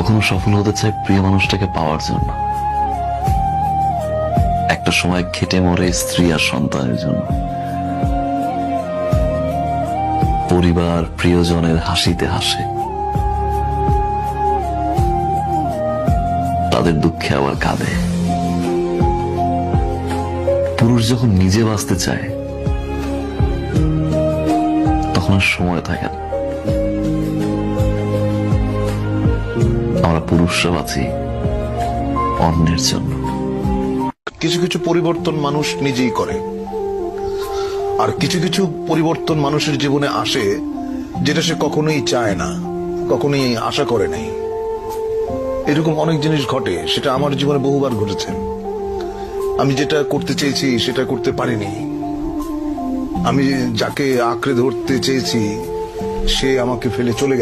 কখনো সফল হতে চাই প্রিয় মানুষটাকে পাওয়ার জন্য, একটা সময় খেটে মরে স্ত্রী আর সন্তানের জন্য, পরিবার প্রিয়জনের হাসিতে হাসে, তাদের দুঃখে আবার কাঁদে। পুরুষ যখন নিজে বাঁচতে চায় তখন আর সময় থাকে না। আমরা পুরুষরা বাঁচি অন্যের জন্য। কিছু কিছু পরিবর্তন মানুষ নিজেই করে, আর কিছু কিছু পরিবর্তন মানুষের জীবনে আসে যেটা সে কখনোই চায় না, কখনোই আশা করে নাই। এরকম অনেক জিনিস ঘটে, সেটা আমার জীবনে বহুবার ঘটেছে। আমি যেটা করতে চেয়েছি সেটা করতে পারিনি, আমি যাকে আঁকড়ে ধরতে চেয়েছি সে আমাকে ফেলে চলে গেছে।